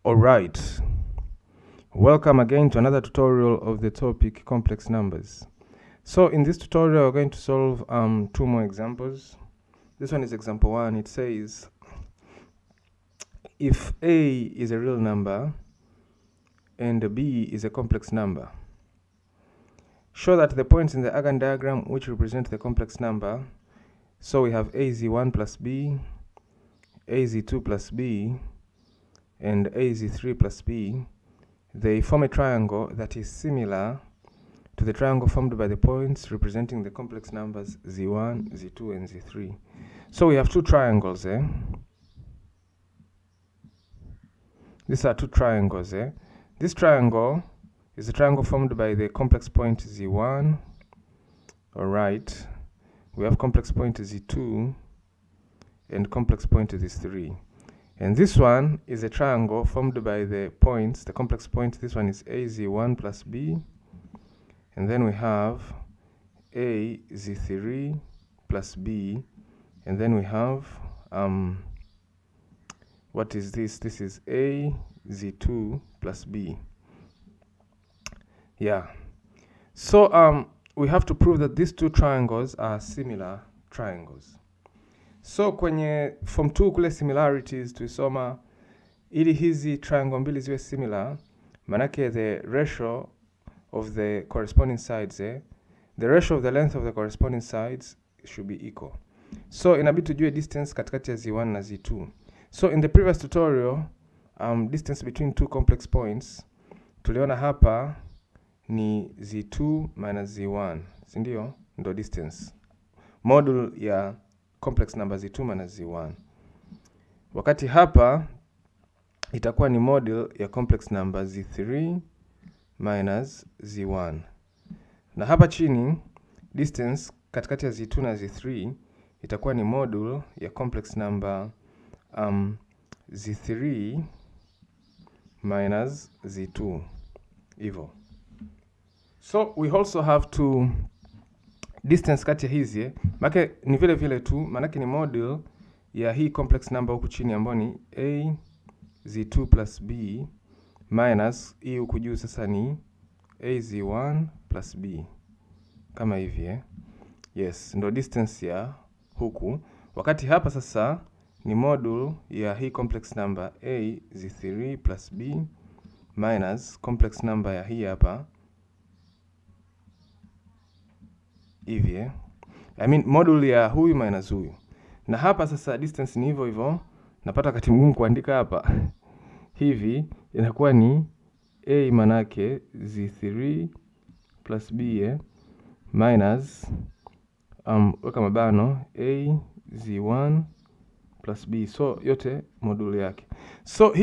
Alright, welcome again to another tutorial of the topic complex numbers. So in this tutorial we're going to solve two more examples. This one is example 1. It says if A is a real number and B is a complex number, show that the points in the Argand diagram which represent the complex number, so we have AZ1 plus B, AZ2 plus B, and AZ3 plus B, they form a triangle that is similar to the triangle formed by the points representing the complex numbers Z1, Z2, and Z3. So we have two triangles, These are two triangles, This triangle is a triangle formed by the complex point Z1. Alright, we have complex point Z2 and complex point Z3. And this one is a triangle formed by the points, the complex point. This one is AZ1 plus B. And then we have AZ3 plus B. And then we have, what is this? This is AZ2 plus B. Yeah. So we have to prove that these two triangles are similar triangles. So kwenye form 2 kule similarities tuisoma ili hizi triangle mbili ziwe similar, manake the ratio of the corresponding sides, the ratio of the length of the corresponding sides should be equal. So inabidi tujue distance katikati ya Z1 na Z2. So in the previous tutorial, distance between two complex points tuliona hapa ni Z2 minus Z1, si ndio? Ndo distance module ya complex number Z2 minus Z1. Wakati hapa itakuwa ni model ya complex number Z3 minus Z1. Na hapa chini distance katikati ya Z2 na Z3 itakuwa ni model ya complex number Z3 minus Z2. Hivyo. So we also have to distance kati ya hizi, maana ni vile vile tu, maana ni model ya hii complex number huku chini ambayo ni AZ2 plus B minus hii huku juu sasa ni AZ1 plus B. Kama hivi, Yes, ndo distance ya huku. Wakati hapa sasa ni model ya hii complex number AZ3 plus B minus complex number ya hii hapa hivi, I mean module ya huyu minus huyu. Na hapa sasa distance ni hivyo hivyo. Napata wakati mgumu kuandika hapa. Hivi inakuwa ni A manake Z3 plus B minus weka mabano AZ1 plus B. So yote module yake. So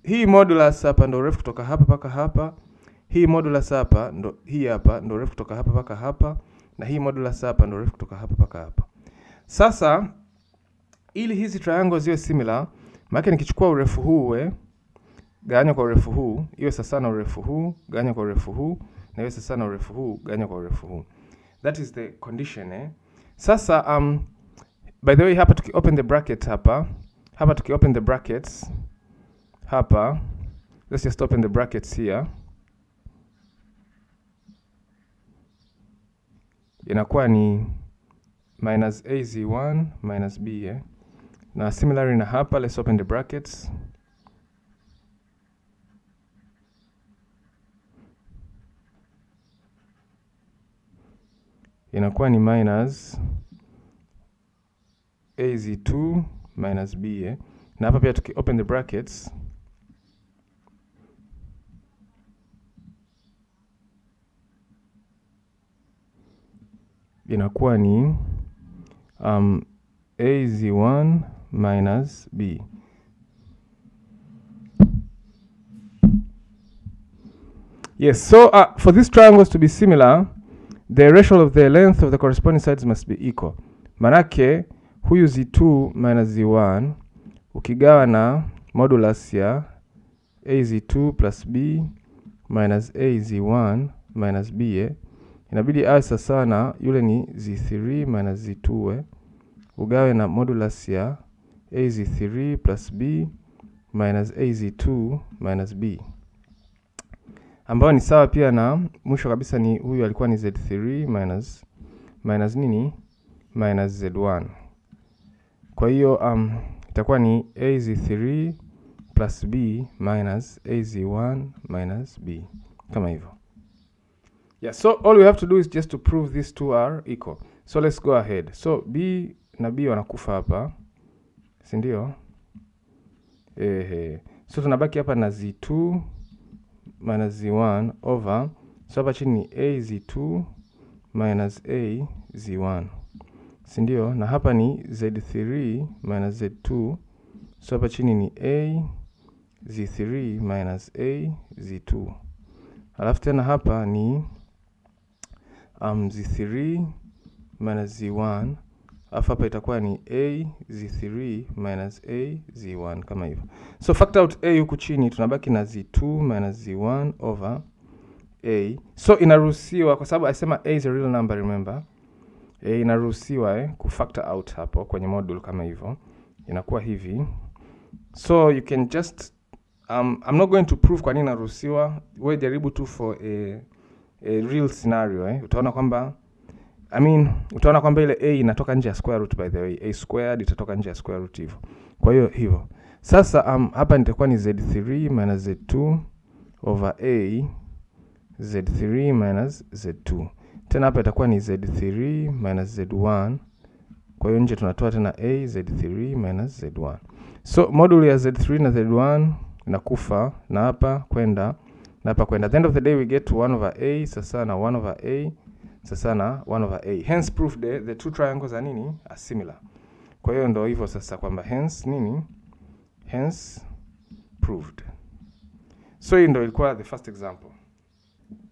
hii modulus hapa ndo urefu kutoka hapa paka hapa. Hii modulus hapa ndo hii hapa ndo urefu kutoka hapa paka hapa. Na hii modulus hapa ndo urefu kutoka hapa paka hapa. Sasa ili hizi triangles ziwe similar, maana nikichukua urefu huu gawanya kwa urefu huu, iwe sawa na urefu huu gawanya kwa urefu huu, na iwe sawa na urefu huu gawanya kwa urefu huu. That is the condition, Sasa by the way hapa tuki open the bracket hapa tuki open the brackets hapa, let's just open the brackets here. Inakuwa ni minus AZ1 minus B, Na similarly na hapa, let's open the brackets. Inakuwa ni minus AZ2 minus B, Na hapa pia tuki open the brackets. Inakuwa ni AZ1 minus B. Yes, so for these triangles to be similar, the ratio of the length of the corresponding sides must be equal. Manake huyu Z2 minus Z1 ukigawa na modulus ya AZ2 plus B minus AZ1 minus B, inabidi awe sawa na yule ni Z3 minus Z2, ugawe na modulus ya AZ3 plus B minus az2 minus b, ambao ni sawa pia na mwisho kabisa ni huyu alikuwa ni z3 minus nini, minus z1. Kwa hiyo itakuwa ni az3 plus b minus az1 minus b, kama hivyo. Yeah, so all we have to do is just to prove these two are equal. So let's go ahead. So b na b wanakufa hapa, si ndio? So tunabaki hapa na z2 minus z1 over, so hapa chini ni az2 minus az1, si ndio? Na hapa ni z3 minus z2, so hapa chini ni az3 minus az2. Alafu tena hapa ni z3 minus z1, alafu hapa itakuwa ni az3 minus az1, kama hivyo. So factor out a huku chini, tunabaki na z2 minus z1 over a. So inaruhusiwa kwa sababu asema a is a real number, remember. Inaruhusiwa kufactor out hapo kwenye module kama hivyo. Inakuwa hivi. So you can just I'm not going to prove kwa nini inaruhusiwa. Wewe jaribu tu for a real scenario utaona kwamba utaona kwamba ile a inatoka nje ya square root, by the way. A squared itatoka nje ya square root hivyo. Kwa hiyo hivyo. Sasa hapa nitakuwa ni z3 minus z2 over a z3 minus z2. Tena hapa itakuwa ni z3 minus z1. Kwa hiyo nje tunatoa tena a z3 minus z1. So module ya z3 na z1 inakufa na hapa kwenda na hapa kwenda. At the end of the day we get 1 over a sasa na 1 over a sasa na 1 over a. Hence proved the two triangles are nini? Are similar. Kwa hiyo ndio hivyo sasa kwamba hence nini? Hence proved. So hii ndio ilikuwa the first example.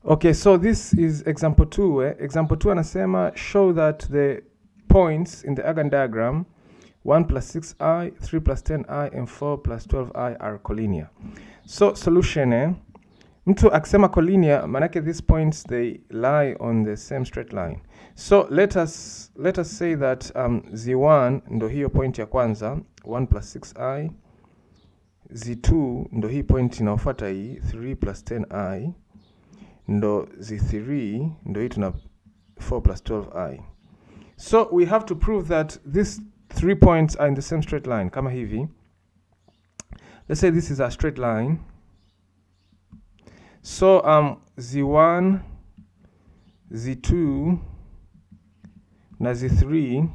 Okay, so this is example 2. Example 2 anasema show that the points in the Argand diagram 1 plus 6i, 3 plus 10i, and 4 plus 12i are collinear. So solution mtu akisema collinear, manake these points they lie on the same straight line. So let us say that z1 ndo hiyo point ya kwanza 1 plus 6i, z2 ndo hii point inayofuata hii 3 plus 10i, ndo z3 ndo hii tuna 4 plus 12i. So we have to prove that these 3 points are in the same straight line kama hivi. Let's say this is a straight line. So z1, z2 na z3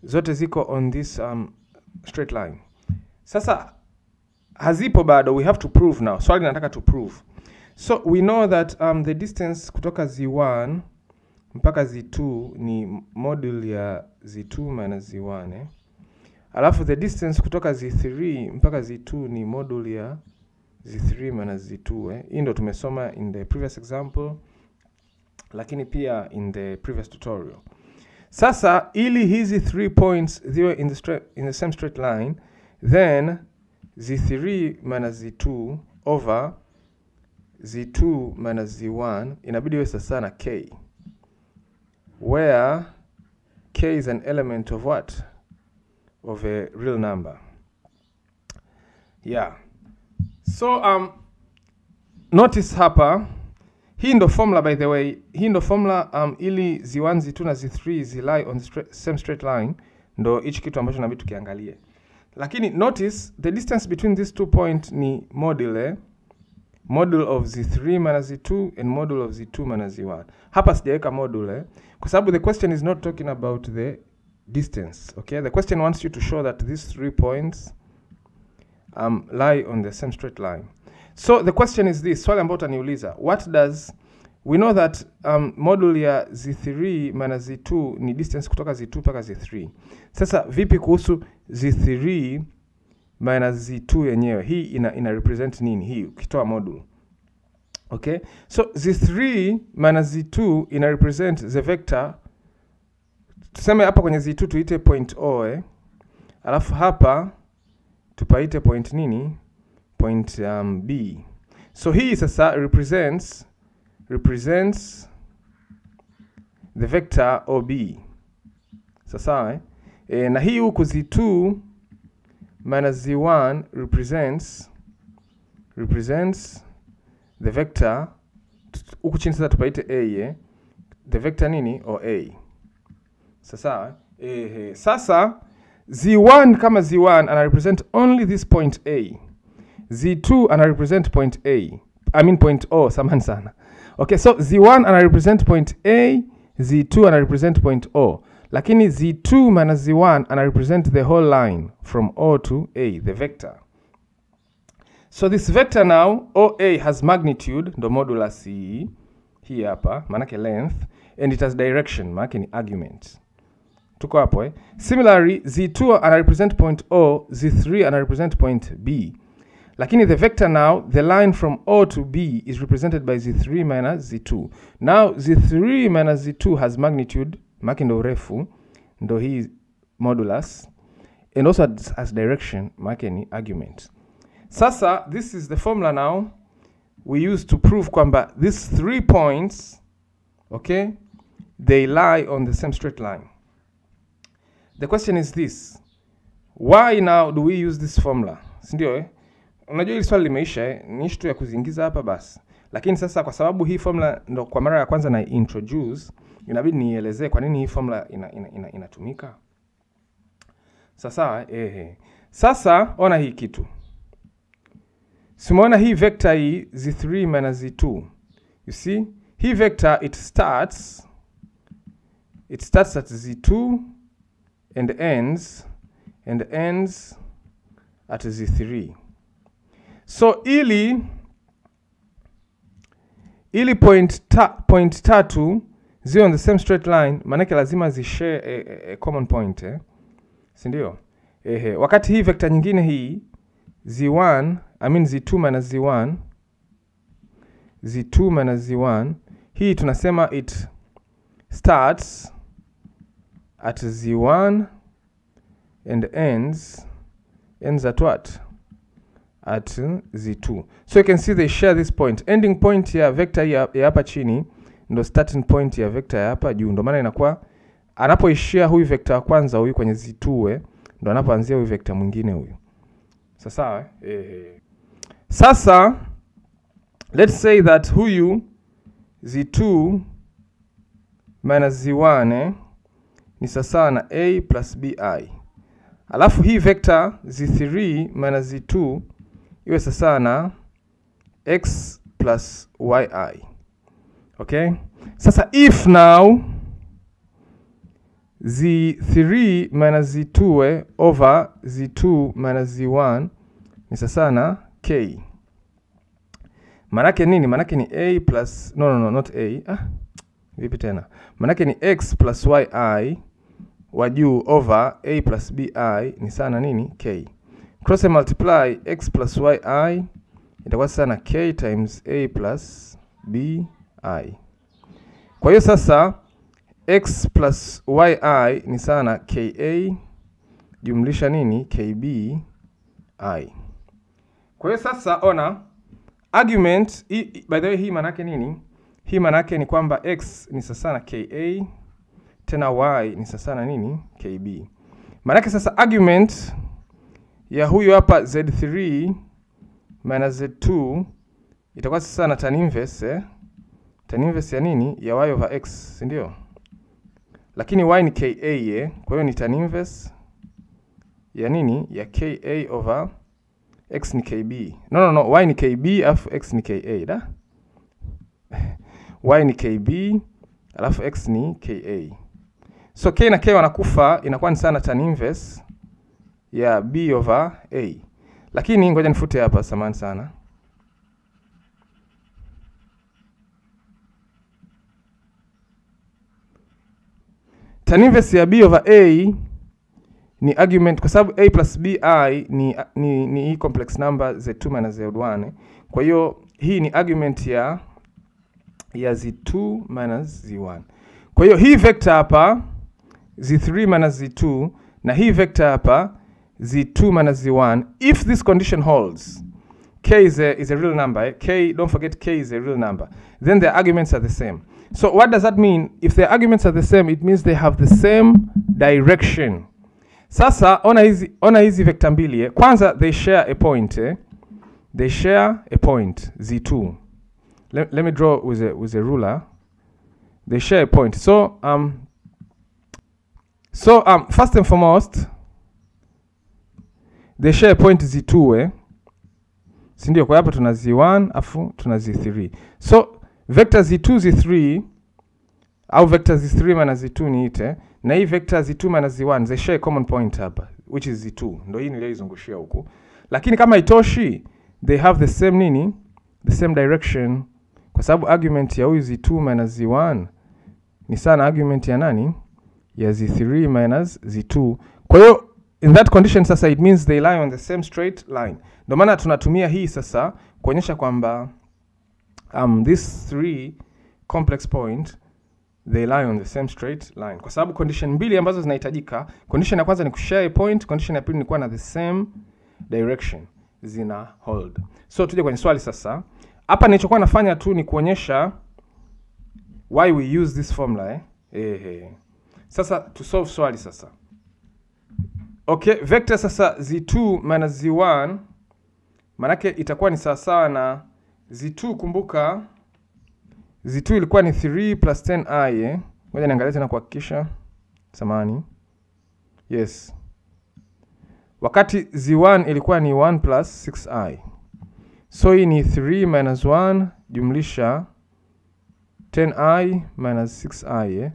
zote ziko on this straight line. Sasa hazipo bado, we have to prove now. Swali nataka to prove. So we know that the distance kutoka z1 mpaka z2 ni module ya z2 minus z1 Alafu the distance kutoka z3 mpaka z2 ni module ya z3 minus z2 Hii ndo tumesoma in the previous example, lakini pia in the previous tutorial. Sasa ili hizi 3 points ziwe in the same straight line, then z3 minus z2 over z2 minus z1 inabidi iwe sasa na k, where k is an element of what? Of a real number. Yeah. So notice hapa, hii ndo formula, by the way. Hii ndo formula ili z1, z2 na z3 zilai on the same straight line, ndo hichi kitu ambacho nabidi tukiangalie. Lakini notice the distance between these 2 points ni module of z3 minus z2 and module of z2 minus z1. Hapa sijaweka module kwa sababu the question is not talking about the distance. Okay, the question wants you to show that these 3 points lie on the same straight line. So the question is this, swali ambalo utaniuliza, what does, we know that module ya z3 minus z2 ni distance kutoka z2 mpaka z3. Sasa vipi kuhusu z3 minus z2 yenyewe? Hii ina represent nini hii ukitoa module? Okay, so z3 minus z2 ina represent the vector. Tuseme hapa kwenye z2 tuite point O alafu hapa tupaite point nini? Point B. So hii sasa represents the vector OB. Sasa na hii huku z2 minus z1 represents the vector, huku chini sasa tupaite a, the vector nini or a. Sasa sasa z1 kama z1 ana represent only this point a. z2 ana represent point a. I mean point o, samahani sana. Okay, so z1 ana represent point a, z2 ana represent point o. Lakini z2 minus z1 ana represent the whole line from o to a, the vector. So this vector now, OA has magnitude, ndo modulus hii hapa, manake length, and it has direction, manake ni argument. Tuko hapo Similarly, Z2 ana represent point O, Z3 ana represent point B. Lakini the vector now, the line from O to B is represented by Z3 minus Z2. Now, Z3 minus Z2 has magnitude, manake ndo urefu, ndo hii modulus, and also has direction, manake ni argument. Sasa, this is the formula now we use to prove kwamba these 3 points, okay, they lie on the same straight line. The question is this: why now do we use this formula? Sindio Unajua hili swali limeisha ni issue ya kuzingiza hapa basi. Lakini sasa kwa sababu hii formula ndo kwa mara ya kwanza na introduce, inabidi nielezee kwa nini hii formula inatumika. Sasa Sasa ona hii kitu. Simuona hii vector hii z3 minus z2. You see? Hii vector it starts at z2 and ends at z3. So ili point tatu ziwe on the same straight line, manake lazima zishare a common point Sindio? Wakati hii vector nyingine hii z1, I mean z2 minus z1, hii tunasema it starts at z1 and ends at what? At z2. So you can see they share this point. Ending point ya vector ya hapa chini ndo starting point ya vector ya hapa juu. Ndo maana inakuwa anapoishia huyu vector wa kwanza huyu kwenye z2 ndo anapoanzia huyu vector mwingine huyu. Sasa Sasa let's say that huyu z2 minus z1 ni sasa na a plus bi. Alafu hii vector z3 minus z2 iwe sasa na x plus yi. Okay? Sasa if now z3 minus z2 over z2 minus z1 ni sasa na k. Manake nini? Manake ni a plus not a. Vipi tena? Manake ni x plus yi wa juu over a plus bi ni sana nini? K. Cross multiply x plus yi itakuwa sana k times a plus bi. Kwa hiyo sasa x plus yi ni sana ka jumlisha nini? Kbi. Kwa hiyo sasa ona argument by the way hii manake nini? Hii manake ni kwamba x ni sasa na ka tena y ni sasa na nini? Kb. Manake sasa argument ya huyu hapa z3 minus z2 itakuwa sasa na tan inverse tan inverse ya nini? Ya y over x, si ndio? Lakini y ni ka kwa hiyo ni tan inverse ya nini? Ya ka over x ni kb. No, y ni kb alafu x ni ka da. Y ni kb alafu x ni ka. So k na k wanakufa, inakuwa ni sana tan inverse ya b over a. Lakini ngoja nifute hapa, samahani sana. Tan inverse ya b over a ni argument kwa sababu a plus bi ni complex number z2 minus z1. Kwa hiyo hii ni argument ya z2 minus z1. Kwa hiyo hii vector hapa z3 minus z2 na hii vector hapa z2 minus z1, if this condition holds, k is a real number. K, don't forget, k is a real number. Then their arguments are the same. So what does that mean? If their arguments are the same, it means they have the same direction. Sasa ona hizi vector mbili kwanza they share a point they share a point z2. Let me draw with a ruler. They share a point. So first and foremost they share a point z2 si ndio? Kwa hapa tuna z1 afu tuna z3. So vector z2 z3 au vector z3 minus z2 niite, na hii vector z2 minus z1 they share a common point hapa which is z2. Ndio hii nilizungushia huku. Lakini kama itoshi they have the same nini? The same direction, kwa sababu argument ya huyu z2 minus z1 ni sana argument ya nani? Ya z3 minus z2. Kwa hiyo in that condition sasa it means they lie on the same straight line. Ndio maana tunatumia hii sasa kuonyesha kwamba this 3 complex point they lie on the same straight line. Kwa sababu condition mbili ambazo zinahitajika, condition ya kwanza ni kushare a point, condition ya pili ni kuwa na the same direction, zina hold. So tuje kwenye swali sasa. Hapa nilichokuwa nafanya tu ni kuonyesha why we use this formula Sasa to solve swali sasa. Okay, vector sasa z2 minus z1 manake itakuwa ni sawasawa na z2, kumbuka z2 ilikuwa ni 3 plus 10i Ngoja niangalie tena kuhakikisha. Samahani. Yes. Wakati z1 ilikuwa ni 1 plus 6i. So hii ni 3 minus 1 jumlisha 10i minus 6i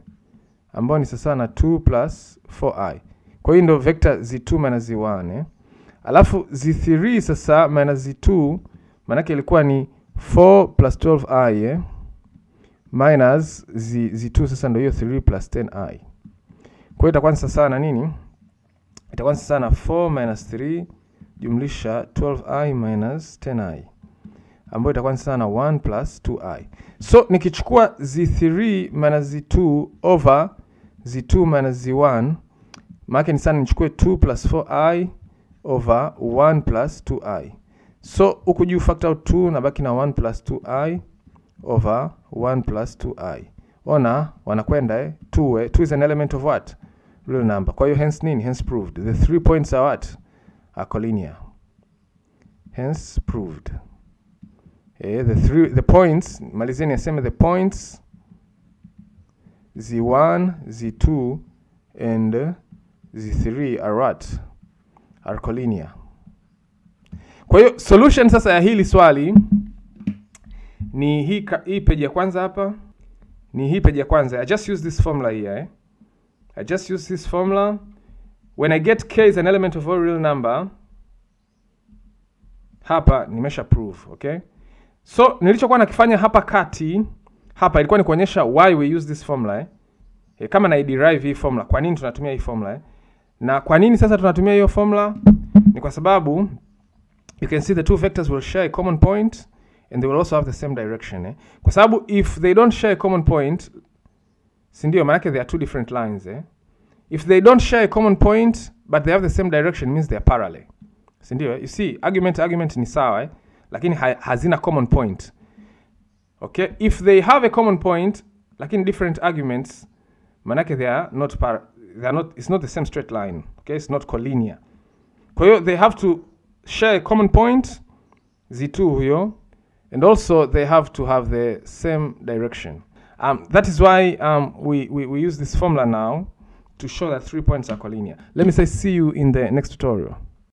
ambao ni sasa na 2 plus 4i. Kwa hiyo ndio vector z2 minus z1 Alafu z3 sasa minus z2 manake ilikuwa ni 4 plus 12i minus z2 sasa ndio hiyo 3 plus 10i. Kwa hiyo itakuwa sasa na nini? Itakuwa sasa na 4 minus 3 jumlisha 12i minus 10i ambayo itakuwa sasa na 1 plus 2i. So nikichukua z3 minus z2 over z2 minus z1 maana ni sana nichukue 2 plus 4i over 1 plus 2i. So huku juu factor out 2 na baki na 1 plus 2i over 1 plus 2i. Ona wanakwenda 2 is an element of what? Real number. Kwa hiyo hence nini? Hence proved. The 3 points are what? Are collinear. Hence proved. The points, malizeni aseme the points z1, z2 and z3 are what? Are collinear. Kwa hiyo solution sasa ya hili swali ni hii page ya kwanza hapa. Ni hii page ya kwanza. I just use this formula here. I just use this formula. When I get k is an element of a real number, hapa nimesha prove, okay? So nilichokuwa nakifanya hapa kati, hapa ilikuwa ni kuonyesha why we use this formula. Kama na derive hii formula, kwa nini tunatumia hii formula? Na kwa nini sasa tunatumia hiyo formula? Ni kwa sababu you can see the two vectors will share a common point and they will also have the same direction. Kwa sababu if they don't share a common point, si ndio maana they are two different lines. If they don't share a common point but they have the same direction, means they are parallel. Si ndio? You see, argument ni sawa lakini hazina common point. Okay? If they have a common point lakini different arguments, maana they are not it's not the same straight line. Okay? It's not collinear. Kwa hiyo they have to share a common point z2 huyo, and also they have to have the same direction. That is why we use this formula now to show that 3 points are collinear. Let me say see you in the next tutorial.